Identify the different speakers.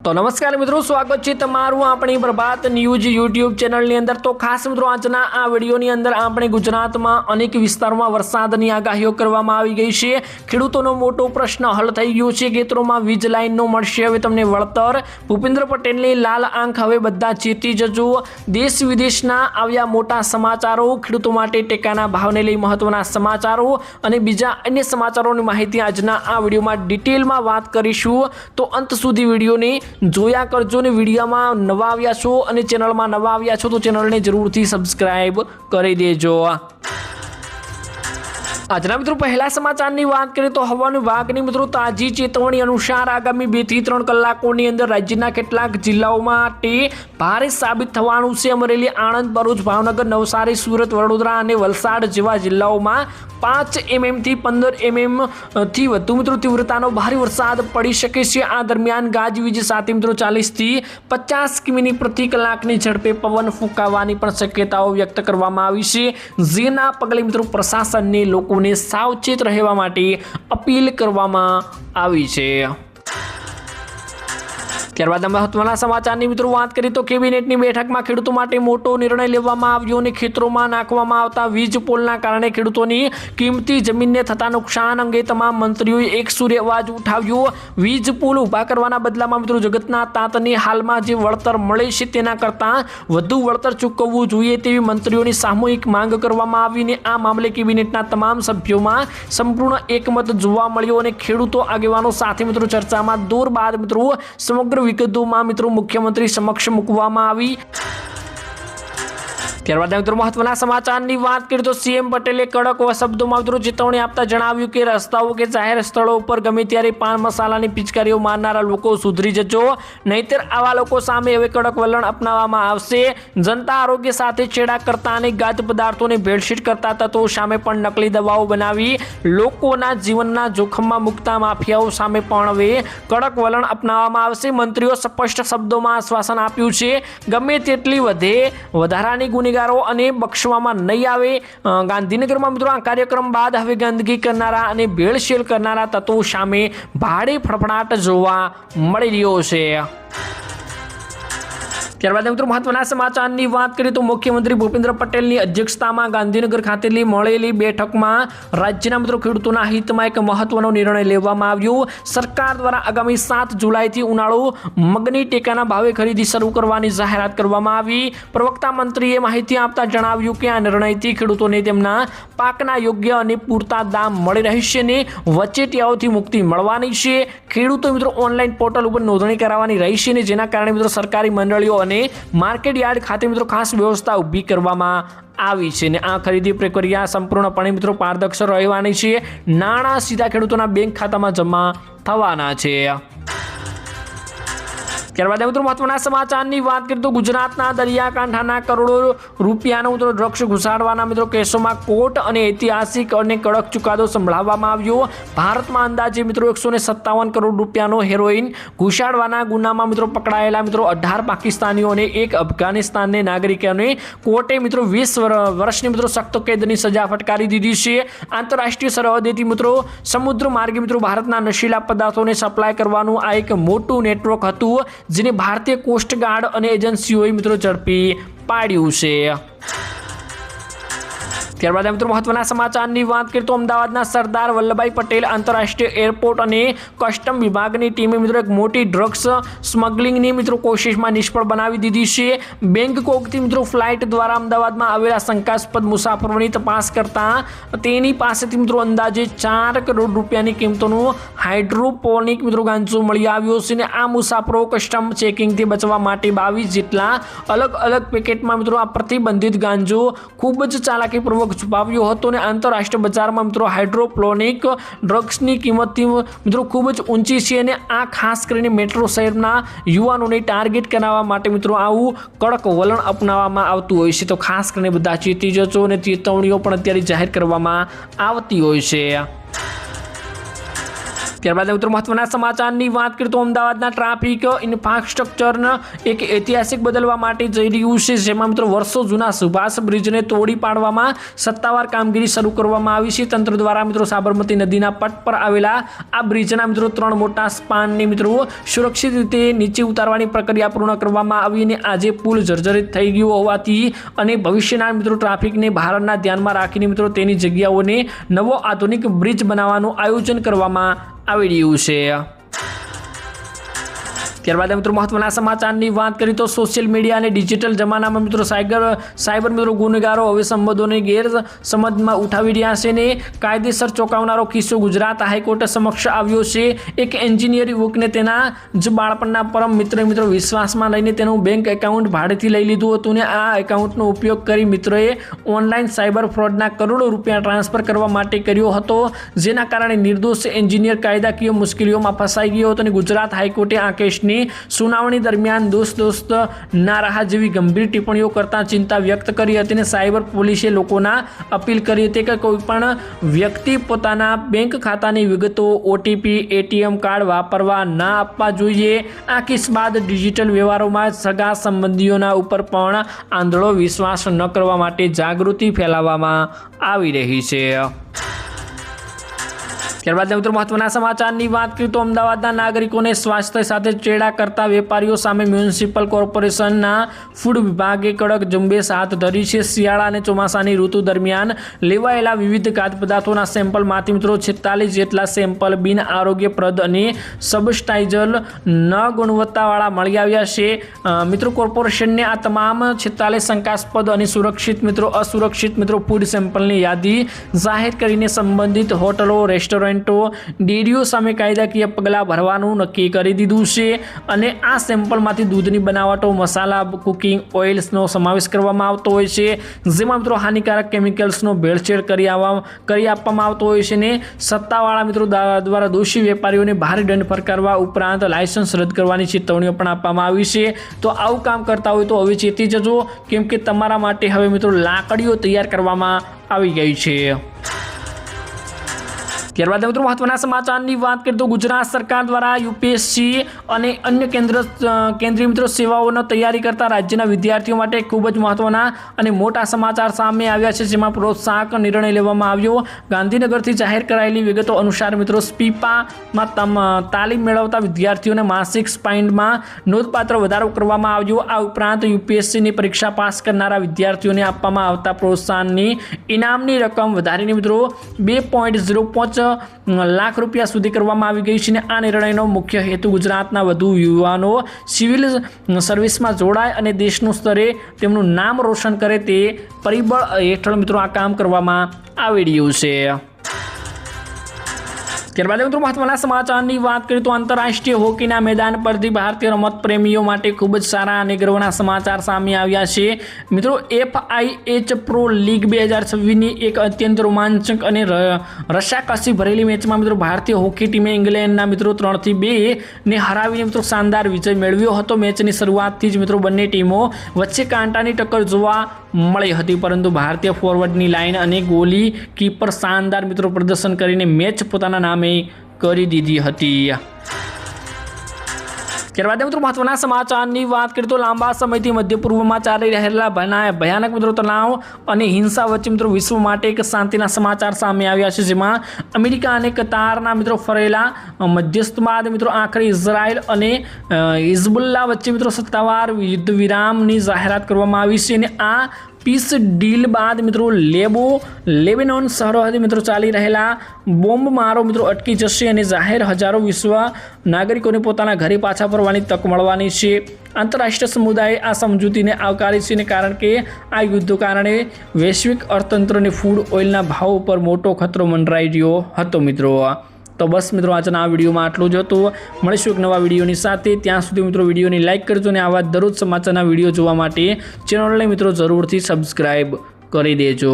Speaker 1: तो नमस्कार मित्रों, स्वागत है तमारू अपनी प्रभात न्यूज यूट्यूब चैनल ની અંદર। तो खास मित्रों આજના આ વિડિયોની અંદર આપણે ગુજરાતમાં અનેક વિસ્તારોમાં વરસાદની આગાહીઓ કરવામાં આવી ગઈ છે। ખેડૂતોનો મોટો પ્રશ્ન હલ થઈ ગયો છે। ખેતરોમાં વીજ લાઈનનો મળશે હવે તમને વળતર। ભૂપેન્દ્ર પટેલની લાલ આંખ હવે બધા ચેતી જજો। દેશ વિદેશના આવ્યા મોટા સમાચારો, ખેડૂતો માટે ટેકાના ભાવને લઈ મહત્વના સમાચારો અને બીજા અન્ય સમાચારોની માહિતી આજના આ વિડિયોમાં ડિટેલમાં વાત કરીશું। તો અંત સુધી વિડિયોને જોયા કરજો ને વિડીયોમાં નવા આવ્યા છો અને ચેનલમાં નવા આવ્યા છો તો ચેનલને જરૂરથી સબસ્ક્રાઇબ કરી દેજો। આજના મિત્રો પહેલા સમાચારની વાત કરીએ તો હવામાન વિભાગની મિત્રો તાજી ચેતવણી અનુસાર આગામી 2 થી 3 કલાકોની અંદર રાજ્યના કેટલાક જિલ્લાઓ માટે ભારે સાબિત થવાનું છે। અમરેલી, આણંદ, ભરૂચ, ભાવનગર, નવસારી, સુરત, વડોદરા અને વલસાડ જેવા જિલ્લાઓમાં 5 mm થી 15 mm થી વધુ મિત્રો તીવ્રતાનો ભારે વરસાદ પડી શકે છે। આ દરમિયાન ગાજવીજ સાથે મિત્રો 40 થી 50 કિમી પ્રતિ કલાકની ઝડપે પવન ફૂંકાવાની પણ શક્યતાઓ વ્યક્ત કરવામાં આવી છે, જેના પગલે મિત્રો પ્રશાસનને લોકોને સાવચેત રહેવા માટે અપીલ કરવામાં આવી છે। ત્યારબાદ મહત્વના સમાચારની મિત્રો વાત કરીએ તો કેબિનેટની બેઠકમાં ખેડૂતો માટે મોટો નિર્ણય લેવામાં આવ્યો અને ખેતરોમાં નાખવામાં આવતા વીજ પોલના કારણે ખેડૂતોની કિંમતી જમીનને થતા નુકસાન અંગે તમામ મંત્રીઓએ એક સૂરે અવાજ ઉઠાવ્યો। વીજ પોલ ઊભા કરવાના બદલામાં મિત્રો જગતના તાતને હાલમાં જે વળતર મળે છે તેના કરતાં વધુ વળતર ચૂકવવું જોઈએ તેવી મંત્રીઓની સામૂહિક માંગ કરવામાં આવી અને આ મામલે કેબિનેટના તમામ સભ્યોમાં સંપૂર્ણ એકમત જોવા મળ્યો અને ખેડૂતો આગેવાનો સાથે મિત્રો ચર્ચામાં દોર બાદ મિત્રો સમગ્ર વિગતોમાં મિત્રો મુખ્યમંત્રી સમક્ષ મૂકવામાં આવી। ત્યારબાદ મિત્રો મહત્વના સમાચારની વાત કરીએ તો સીએમ પટેલે કડક શબ્દોમાં મિત્રો ચેતવણી આપતા જણાવ્યું કે રસ્તાઓ કે જાહેર સ્થળો ઉપર ગમે ત્યારે પાન મસાલાની પિચકારીઓ મારનારા લોકો સુધરી જજો, નહીતર આવા લોકો સામે હવે કડક વલણ અપનાવવામાં આવશે। જનતા આરોગ્ય સાથે છેડા કરતા અને ગાજ પદાર્થોને ભેળસેળ કરતા તત્વો સામે પણ નકલી દવાઓ બનાવી લોકોના જીવનના જોખમમાં મૂકતા માફિયાઓ સામે પણ હવે કડક વલણ અપનાવવામાં આવશે। મંત્રીઓ સ્પષ્ટ શબ્દોમાં આશ્વાસન આપ્યું છે ગમે તેટલી વધારાની ગુનેગાર અને બક્ષવામાં નહીં આવે। ગાંધીનગરમાં મિત્રો આ કાર્યક્રમ બાદ હવે ગંદકી કરનારા અને ભેળસેળ કરનારા તત્વો સામે ભારે ફફડાટ જોવા મળી રહ્યો છે। ત્યારબાદ મિત્રો મહત્વના સમાચારની વાત કરીએ તો મુખ્યમંત્રી ભૂપેન્દ્ર પટેલની અધ્યક્ષતામાં ગાંધીનગર ખાતેની મળેલી બેઠકમાં રાજ્યના મિત્રો ખેડૂતોના હિતમાં એક મહત્વનો નિર્ણય લેવામાં આવ્યો। સરકાર દ્વારા આગામી 7 જુલાઈથી ઉનાળુ મગની ટેકાના ભાવે ખરીદી શરૂ કરવાની જાહેરાત કરવામાં આવી। પ્રવક્તા મંત્રીએ માહિતી આપતા જણાવ્યું કે આ નિર્ણયથી ખેડૂતોને તેમના પાકના યોગ્ય અને પૂરતા દામ મળી રહેશે ને વચેટિયાઓથી મુક્તિ મળવાની છે। ખેડૂતો મિત્રો ઓનલાઈન પોર્ટલ ઉપર નોંધણી કરાવવાની રહેશે ને જેના કારણે મિત્રો સરકારી મંડળીઓ અને માર્કેટ યાર્ડ ખાતે મિત્રો ખાસ વ્યવસ્થા ઊભી કરવામાં આવી છે અને આ ખરીદી પ્રક્રિયા સંપૂર્ણપણે મિત્રો પારદર્શક રહેવાની છે। નાણાં સીધા ખેડૂતોના બેંક ખાતામાં જમા થવાના છે। ત્યારબાદ મિત્રો મહત્વના સમાચારની વાત કરીએ તો ગુજરાતના દરિયાકાંઠાના કરોડો રૂપિયાનો મિત્રો ડ્રગ્સ ઘુસાડવાના મિત્રો કેસોમાં કોર્ટ અને ઐતિહાસિક અને કડક ચુકાદો સંભળાવવામાં આવ્યો। ભારતમાં અંદાજે મિત્રો 157 કરોડ રૂપિયાનો હેરોઇન ઘુસાડવાના ગુનામાં મિત્રો પકડાયેલા મિત્રો 18 પાકિસ્તાનીઓ અને 1 અફઘાનિસ્તાનના નાગરિકોને કોર્ટે મિત્રો 20 વર્ષની મિત્રો સખ્ત કેદની સજા ફટકારી દીધી છે। આંતરરાષ્ટ્રીય સરહદેથી મિત્રો સમુદ્ર માર્ગે મિત્રો ભારતના નશીલા પદાર્થોને સપ્લાય કરવાનું આ એક મોટું નેટવર્ક હતું જેને ભારતીય કોસ્ટગાર્ડ અને એજન્સીઓએ મિત્રો ઝડપી પાડ્યું છે। ત્યારબાદ મિત્રો મહત્વના સમાચારની વાત કરીએ તો અમદાવાદના સરદાર વલ્લભભાઈ પટેલ આંતરરાષ્ટ્રીય એરપોર્ટ અને કસ્ટમ વિભાગની ટીમે મિત્રો એક મોટી ડ્રગ્સ સ્મગલિંગની મિત્રો કોશિશમાં નિષ્ફળ બનાવી દીધી છે। બેંગકોકથી મિત્રો ફ્લાઇટ દ્વારા અમદાવાદમાં આવેલા શંકાસ્પદ મુસાફરોની તપાસ કરતા તેની પાસેથી મિત્રો અંદાજે 4 કરોડ રૂપિયાની કિંમતોનું હાઇડ્રોપોનિક મિત્રો ગાંજો મળી આવ્યો છે અને આ મુસાફરો કસ્ટમ ચેકિંગથી બચવા માટે 22 જેટલા અલગ અલગ પેકેટમાં મિત્રો આ પ્રતિબંધિત ગાંજો ખૂબ જ ચાલાકીપૂર્વક છુપાવ્યો હતો અને આંતરરાષ્ટ્રીય બજારમાં મિત્રો હાઇડ્રોપોનિક ડ્રગ્સની કિંમત મિત્રો ખૂબ જ ઊંચી છે અને આ ખાસ કરીને મેટ્રો શહેરના યુવાનોને ટાર્ગેટ કરાવવા માટે મિત્રો આવું કડક વલણ અપનાવવામાં આવતું હોય છે। તો ખાસ કરીને બધા ચેતી જજો અને ચેતવણીઓ પણ અત્યારે જાહેર કરવામાં આવતી હોય છે। ત્યારબાદ મિત્રો મહત્વના સમાચારની વાત કરીએ તો અમદાવાદના ટ્રાફિક ઇન્ફ્રાસ્ટ્રક્ચરને એક ઐતિહાસિક બદલવા માટે જઈ રહ્યું છે, જેમાં મિત્રો વર્ષો જૂના સુભાષ બ્રિજને તોડી પાડવામાં સત્તાવાર કામગીરી શરૂ કરવામાં આવી છે. તંત્ર દ્વારા મિત્રો સાબરમતી નદીના પટ પર આવેલા આ બ્રિજના મિત્રો 3 મોટા સ્પાનને મિત્રો સુરક્ષિત રીતે નીચે ઉતારવાની પ્રક્રિયા પૂર્ણ કરવામાં આવી અને આજે પુલ જર્જરિત થઈ ગયો હોવાથી અને ભવિષ્યના મિત્રો ટ્રાફિકને ભારતના ધ્યાનમાં રાખીને મિત્રો તેની જગ્યાઓને નવો આધુનિક બ્રિજ બનાવવાનું આયોજન કરવામાં આવી રહ્યું છે. ત્યારબાદ મિત્રો મહત્વના સમાચારની વાત કરીએ તો સોશિયલ મીડિયા અને ડિજિટલ જમાનામાં મિત્રો સાયબર મિત્રો ગુનેગારો હવે સંબંધોને ગેરસમજમાં ઉઠાવી રહ્યા છે ને કાયદેસર ચોંકાવનારો કિસ્સો ગુજરાત હાઈકોર્ટ સમક્ષ આવ્યો છે. એક એન્જિનિયર યુવકને તેના જ બાળપણના પરમ મિત્રો વિશ્વાસમાં લઈને તેનું બેંક એકાઉન્ટ ભાડેથી લઈ લીધું હતું ને આ એકાઉન્ટનો ઉપયોગ કરી મિત્રોએ ઓનલાઈન સાયબર ફ્રોડના કરોડો રૂપિયા ટ્રાન્સફર કરવા માટે કર્યો હતો, જેના કારણે નિર્દોષ એન્જિનિયર કાયદાકીય મુશ્કેલીઓમાં ફસાઈ ગયો હતો અને ગુજરાત હાઈકોર્ટે આ કેસની સુનાવણી દરમિયાન દોસ્ત ના રહા જેવી ગંભીર ટિપ્પણીઓ કરતા ચિંતા વ્યક્ત કરી હતી અને સાયબર પોલીસે લોકોના અપીલ કરી હતી કે કોઈ પણ વ્યક્તિ પોતાના બેંક ખાતાની વિગતો, ઓટીપી, એટીએમ કાર્ડ વાપરવા ના આપવા જોઈએ. આ કેસ બાદ ડિજિટલ વ્યવહારોમાં સગા સંબંધીઓના ઉપર પણ આંધળો વિશ્વાસ ન કરવા માટે જાગૃતિ ફેલાવવામાં આવી રહી છે. ત્યારબાદ મિત્રો મહત્વના સમાચારની વાત કરીએ તો અમદાવાદના નાગરિકોને સ્વાસ્થ્ય સાથે ચેડા કરતા વેપારીઓ સામે મ્યુનિસિપલ કોર્પોરેશનના ફૂડ વિભાગે કડક ઝુંબેશ હાથ ધરી છે. શિયાળા અને ચોમાસાની ઋતુ દરમિયાન લેવાયેલા વિવિધ ખાદ્ય પદાર્થોના સેમ્પલમાંથી મિત્રો 46 જેટલા સેમ્પલ બિન આરોગ્યપ્રદ અને સબસ્ટાઇઝલ ન ગુણવત્તાવાળા મળી આવ્યા છે. મિત્રો કોર્પોરેશનને આ તમામ 46 શંકાસ્પદ અને અસુરક્ષિત ફૂડ સેમ્પલની યાદી જાહેર કરીને સંબંધિત હોટલો, રેસ્ટોરન્ટ, ડેરીઓ સામે કાયદાકીય પગલાં ભરવાનું નક્કી કરી દીધું છે અને આ સેમ્પલમાંથી દૂધની બનાવટો, મસાલા, કુકિંગ ઓઇલ્સનો સમાવેશ કરવામાં આવતો હોય છે, જેમાં મિત્રો હાનિકારક કેમિકલ્સનો ભેળસેળ કરી આપવામાં આવતો હોય છે ને સત્તાવાળા મિત્રો દ્વારા દોષી વેપારીઓને ભારે દંડ ફટકારવા ઉપરાંત લાયસન્સ રદ કરવાની ચેતવણીઓ પણ આપવામાં આવી છે. તો આવું કામ કરતા હોય તો હવે ચેતી જજો, કેમ કે તમારા માટે હવે મિત્રો લાકડીઓ તૈયાર કરવામાં આવી ગઈ છે. ત્યારબાદ મિત્રો મહત્વના સમાચારની વાત કરીએ તો ગુજરાત સરકાર દ્વારા યુપીએસસી અને અન્ય કેન્દ્રીય મિત્રો સેવાઓની તૈયારી કરતા રાજ્યના વિદ્યાર્થીઓ માટે ખૂબ જ મહત્વના અને મોટા સમાચાર સામે આવ્યા છે, જેમાં પ્રોત્સાહક નિર્ણય લેવામાં આવ્યો. ગાંધીનગરથી જાહેર કરાયેલી વિગતો અનુસાર મિત્રો સ્પીપામાં તાલીમ મેળવતા વિદ્યાર્થીઓને માસિક સ્ટાઇપેન્ડમાં નોંધપાત્ર વધારો કરવામાં આવ્યો. આ ઉપરાંત યુપીએસસીની પરીક્ષા પાસ કરનારા વિદ્યાર્થીઓને આપવામાં આવતા પ્રોત્સાહનની ઇનામની રકમ વધારીને મિત્રો 2.05 લાખ રૂપિયા સુધી કરવામાં આવી ગઈ છે અને આ નિર્ણયનો મુખ્ય હેતુ ગુજરાતના વધુ યુવાનો સિવિલ સર્વિસમાં જોડાય અને દેશનું સ્તરે તેમનું નામ રોશન કરે તે પરિબળ હેઠળ મિત્રો આ કામ કરવામાં આવી રહ્યું છે. ત્યારબાદ મિત્રો મહત્વના સમાચારની વાત કરીએ તો આંતરરાષ્ટ્રીય હોકીના મેદાન પરથી ભારતીય રમત પ્રેમીઓ માટે ખૂબ જ સારા અને ગર્વના સમાચાર સામે આવ્યા છે. મિત્રો FIH પ્રો લીગ 2026ની એક અત્યંત રોમાંચક અને રસાકસી ભરેલી મેચમાં મિત્રો ભારતીય હોકી ટીમે ઇંગ્લેન્ડના મિત્રો 3-2 ને હરાવીને મિત્રો શાનદાર વિજય મેળવ્યો હતો. મેચની શરૂઆતથી જ મિત્રો બંને ટીમો વચ્ચે કાંટાની ટક્કર જોવા મળી હતી, પરંતુ ભારતીય ફોરવર્ડની લાઇન અને ગોલી કીપર શાનદાર મિત્રો પ્રદર્શન કરીને મેચ પોતાના નામે કરી દીધી હતી. ત્યારબાદ મિત્રો મહત્વના સમાચારની વાત કરીએ તો લાંબા સમયથી મધ્ય પૂર્વમાં ચાલી રહેલા ભયાનક મિત્રો તણાવ અને હિંસા વચ્ચે મિત્રો વિશ્વ માટે એક શાંતિના સમાચાર સામે આવ્યા છે, જેમાં અમેરિકા અને કતારના મિત્રો ફરેલા મધ્યસ્થ બાદ મિત્રો આખરે ઇઝરાયલ અને હિઝબુલ્લા વચ્ચે મિત્રો સત્તાવાર યુદ્ધ વિરામની જાહેરાત કરવામાં આવી છે અને આ પીસ ડીલ બાદ મિત્રો લેબેનોન સરહદે મિત્રો ચાલી રહેલા બોમ્બમારો મિત્રો અટકી જશે અને હજારો વિશ્વ નાગરિકોને પોતાના ઘરે પાછા ફરવાની તક મળવાની છે. આંતરરાષ્ટ્રીય સમુદાય આ સમજૂતીને આવકારી છે, કારણ કે આ યુદ્ધો કારણે વૈશ્વિક અર્થતંત્રને ફૂડ ઓઇલના ભાવ ઉપર મોટો ખતરો મંડરાઈ રહ્યો હતો. મિત્રો તો બસ મિત્રો આજના આ વિડીયોમાં આટલું જ હતું. મળીશું એક નવા વિડીયોની સાથે. ત્યાં સુધી મિત્રો વિડીયોની લાઇક કરજો અને આવા દરરોજ સમાચારના વિડીયો જોવા માટે ચેનલને મિત્રો જરૂરથી સબસ્ક્રાઈબ કરી દેજો.